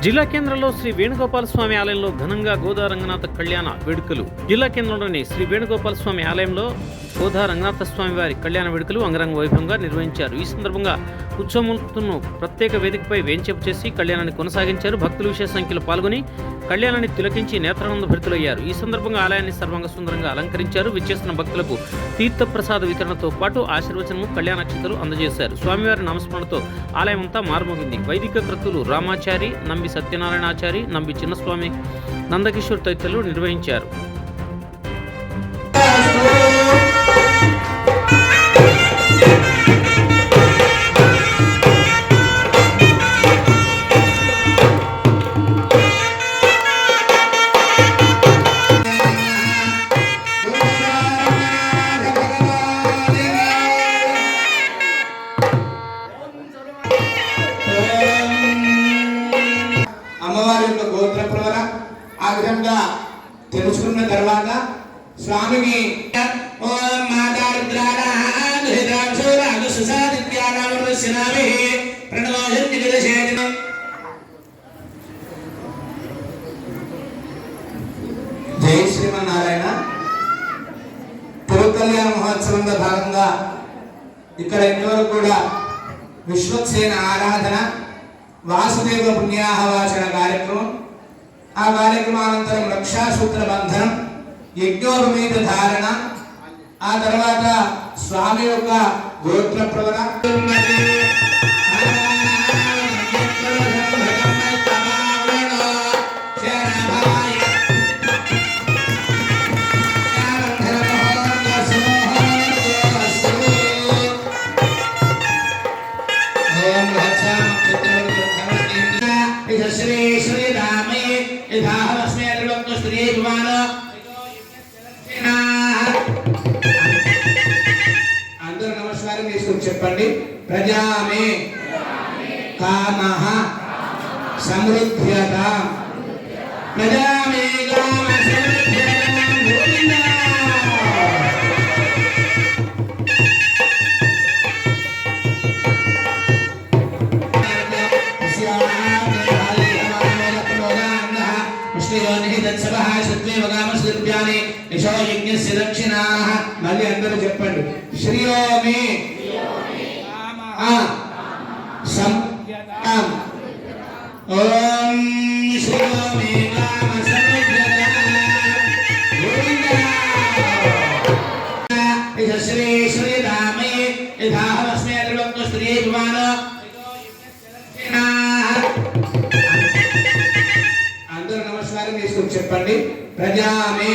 జిల్లా కేంద్రంలో శ్రీ వేణుగోపాల స్వామి ఆలయంలో ఘనంగా గోదా రంగనాథ కళ్యాణ వేడుకలు. జిల్లా కేంద్రంలోని శ్రీ వేణుగోపాల స్వామి ఆలయంలో గోదా రంగనాథ స్వామి వారి కళ్యాణ వేడుకలు అంగరంగ వైభవంగా నిర్వహించారు. ఈ సందర్భంగా ఉత్సవమూర్తులను ప్రత్యేక వేదికపై వేంచేపు చేసి కళ్యాణాన్ని కొనసాగించారు. భక్తులు విశేష సంఖ్యలో పాల్గొని కళ్యాణాన్ని తిలకించి నేత్రానంద భరితులయ్యారు. ఈ సందర్భంగా ఆలయాన్ని సర్వాంగ సుందరంగా అలంకరించారు. విచ్చేసిన భక్తులకు తీర్థప్రసాద వితరణతో పాటు ఆశీర్వచనము, కళ్యాణాక్షతలు అందజేశారు. స్వామివారి నామస్మరణతో ఆలయం అంతా మారుమోగింది. వైదిక కృతులు రామాచారి, నంబి సత్యనారాయణాచారి, నంబి చిన్నస్వామి, నందకిషోర్ తదితరులు నిర్వహించారు. అమ్మవారి యొక్క గోత్ర ప్రవర ఆ విధంగా తెలుసుకున్న తర్వాత స్వామిని ఓం మాతా జై శ్రీమన్నారాయణ. తిరుకల్యాణ మహోత్సవంలో భాగంగా ఇక్కడ ఇంతవరకు కూడా విశ్వక్సేన ఆరాధన, వాసుదేవ పుణ్యాహవాచన కార్యక్రమం, ఆ కార్యక్రమానంతరం రక్షాసూత్ర బంధనం, యజ్ఞోపవీత ధారణ, ఆ తర్వాత స్వామి యొక్క గోత్ర ప్రవర అందరూ నమస్కారం తీసుకుని చెప్పండి. ప్రజామే కామః సమృద్ధ్యత, ప్రజామే కామ సమృద్ధ్యత గోవిందా. మళ్ళీ అందరూ చెప్పండి. శ్రీయోమి ఓం శ్రీయోమి శ్రీ శ్రీరామే యథావస్మే త్రిలోక్య శ్రీ భువన. అందరూ నమస్కారం తీసుకుని చెప్పండి. ప్రజామే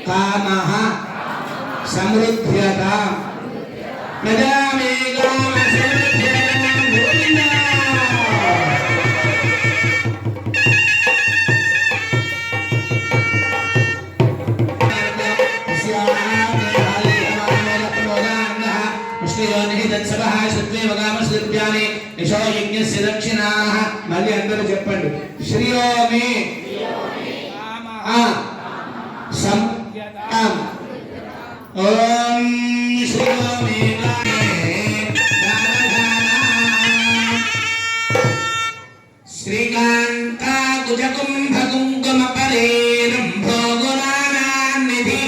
కామః సమృద్ధ్యత, ప్రజామే కామ సమృద్ధ్యత గోవిందా. మళ్ళీ అందరూ చెప్పండి. శ్రీయోమి ఓం శ్రీయోమి శ్రీకాంతాకుజకుంభకుంకుమపరేరంభో గుణానాన్నిధిః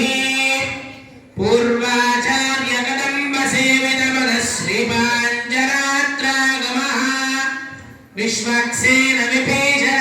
పూర్వాచార్య కదంబ సేవితమద శ్రీపాంజరాత్రాగమః విశ్వక్సేన విభీషణ